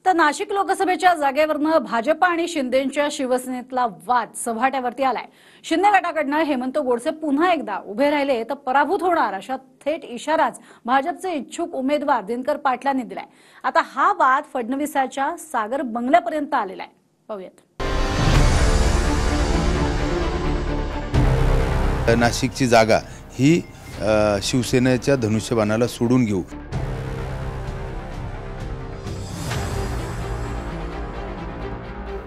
तर नाशिक लोकसभेच्या जागेवरनं भाजप आणि शिंदेंच्या शिवसेनेतला वाद सव्हाट्यावरती आलाय। शिंदे गटाकडनं हेमंत गोडसे पुन्हा एकदा उभे राहिले तर पराभूत होणार अशा थेट इशाराच भाजपचे इच्छुक उमेदवार दिनकर पाटलांनी दिलाय। आता हा वाद फडणवीसाच्या सागर बंगल्यापर्यंत आलेला आहे। पाहूयात। नाशिकची जागा ही शिवसेनेच्या धनुष्यबाणाला सोडून घेऊ।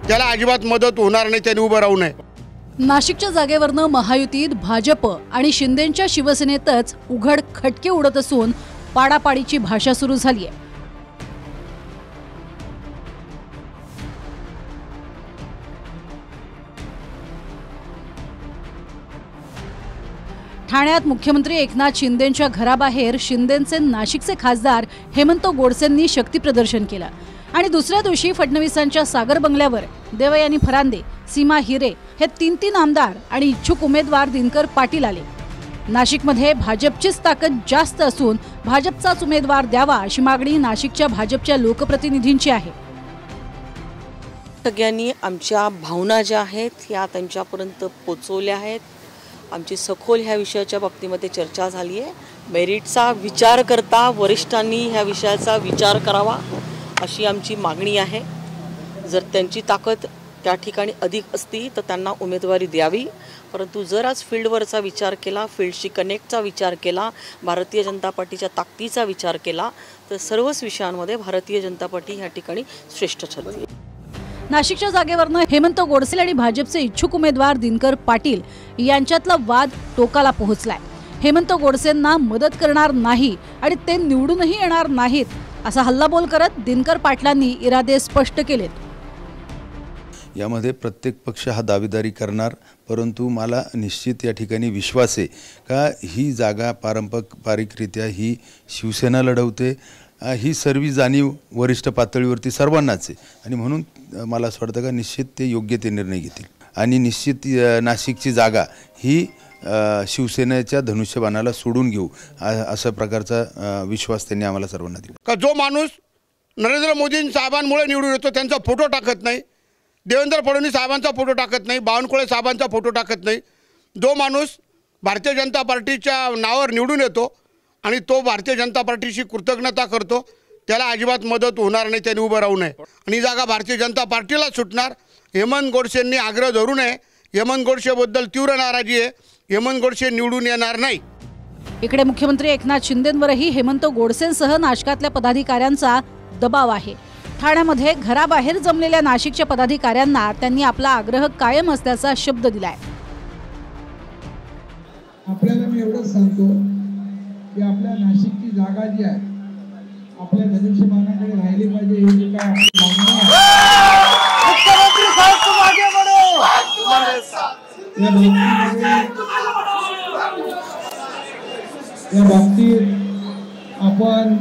त्याला अजिबात मदत होणार नाही, त्यांनी उभं राहू नये। नाशिकच्या जागेवरनं महायुतीत भाजप आणि शिंदेंच्या शिवसेनेतच उघड खटके उडत असून पाडापाडीची भाषा सुरू झाली आहे। ठाण्यात मुख्यमंत्री एकनाथ शिंदेंच्या घराबाहेर शिंदेंचे नाशिकचे खासदार हेमंत गोडसेंनी शक्ती प्रदर्शन केलं आणि दुसऱ्या दिवशी फडणवीसांच्या सागर बंगल्यावर देवयानी फरांदे, सीमा हिरे हे तीन आमदार आणि इच्छुक उमेदवार दिनकर पाटील आले। नाशिकमध्ये भाजपचीच ताकद जास्त असून भाजपचाच उमेदवार द्यावा अशी मागणी नाशिकच्या भाजपच्या लोकप्रतिनिधींची आहे। सगळ्यांनी आमच्या भावना ज्या आहेत ह्या त्यांच्यापर्यंत पोहोचवल्या आहेत। आमची सखोल ह्या विषयाच्या बाबतीमध्ये चर्चा झाली आहे। मेरिटचा विचार करता वरिष्ठांनी ह्या विषयाचा विचार करावा अशी आमची मागणी आहे। जर त्यांची ताकद त्या ठिकाणी अधिक असती तर त्यांना उमेदवारी द्यावी, परंतु जर आज फील्डवरचा विचार केला, फील्डशी कनेक्टचा विचार केला, भारतीय जनता पार्टीच्या ताकदीचा विचार केला तर सर्वच विषयांमध्ये भारतीय जनता पार्टी ह्या ठिकाणी श्रेष्ठ ठरते। नाशिकच्या जागेवरनं हेमंत गोडसे आणि भाजपचे इच्छुक उमेदवार दिनकर पाटील यांच्यातला वाद टोकाला पोहोचलाय। हेमंत गोडसेंना मदत करणार नाही आणि ते निवडूनही येणार नाहीत असा हल्लाबोल करत दिनकर पाटलांनी इरादे स्पष्ट केलेत। यामध्ये प्रत्येक पक्ष हा दावेदारी करणार, परंतु मला निश्चित या ठिकाणी विश्वास आहे का ही जागा पारंपरिकरित्या ही शिवसेना लढवते। ही सर्व जाणीव वरिष्ठ पातळीवरती सर्वांनाच आहे आणि म्हणून मला असं वाटतं का निश्चित ते योग्य ते निर्णय घेतील आणि निश्चित नाशिकची जागा ही शिवसेनेच्या धनुष्यबाणाला सोडून घेऊ अशा प्रकारचा विश्वास त्यांनी आम्हाला सर्वांना दिला। का जो माणूस नरेंद्र मोदी साहेबांमुळे निवडून येतो त्यांचा फोटो टाकत नाही, देवेंद्र फडणवीस साहेबांचा फोटो टाकत नाही, बावनकुळे साहेबांचा फोटो टाकत नाही, जो माणूस भारतीय जनता पार्टीच्या नावावर निवडून येतो आणि तो भारतीय जनता पार्टीशी कृतज्ञता करतो, त्याला अजिबात मदत होणार नाही, त्यांनी उभं राहू नये आणि जागा भारतीय जनता पार्टीला सुटणार। हेमंत गोडसेंनी आग्रह धरू नये। हेमंत गोडसेबद्दल तीव्र नाराजी आहे। हेमंत गोडसे निवडून येणार नाही। इकडे मुख्यमंत्री एकनाथ शिंदेंवरही हेमंत गोडसेंसह नाशिकातल्या पदाधिकाऱ्यांचा दबाव आहे। ठाण्यामध्ये घराबाहेर जमलेल्या नाशिकच्या पदाधिकाऱ्यांना त्यांनी आपला आग्रह कायम असल्याचा शब्द दिलाय। आपल्याला मी एवढंच सांगतो की आपल्या नाशिकची जागा जी आहे आपल्या धनुष्यबाणाकडे राहिली पाहिजे। हे जे काय मुख्यमंत्री साहेब तुम आगे बढ़ो। या बाबतीत आपण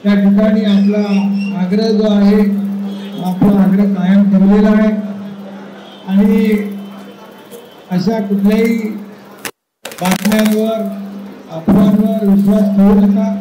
त्या ठिकाणी आपला आग्रह जो आहे आपला आग्रह कायम ठेवलेला आहे आणि अशा कुठल्याही बातम्यांवर अफवांवर विश्वास ठेवू नका।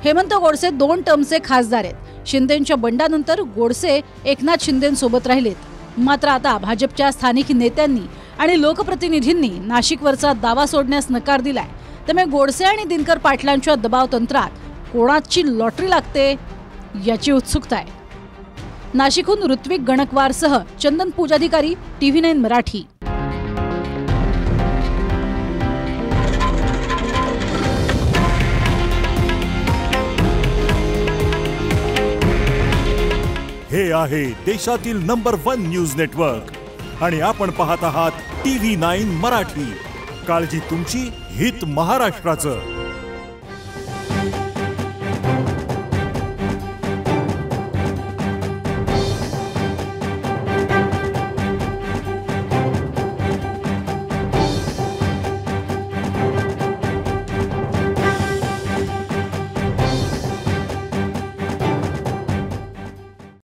हेमंत गोडसे 2 टर्मचे खासदार आहेत। शिंदेंच्या बंडानंतर गोडसे एकनाथ शिंदेंसोबत राहिलेत, मात्र आता भाजपच्या स्थानिक नेत्यांनी आणि लोकप्रतिनिधींनी नाशिकवरचा दावा सोडण्यास नकार दिलाय। त्यामुळे गोडसे आणि दिनकर पाटलांच्या दबाव तंत्रात कोणाची लॉटरी लागते याची उत्सुकता आहे। नाशिकहून ऋत्विक गणकवारसह चंदन पूजाधिकारी, TV9 मराठी। हे आहे देशातील नंबर 1 न्यूज नेटवर्क आणि आपण पाहत आहात TV9 मराठी। काळजी तुमची, हित महाराष्ट्राचं।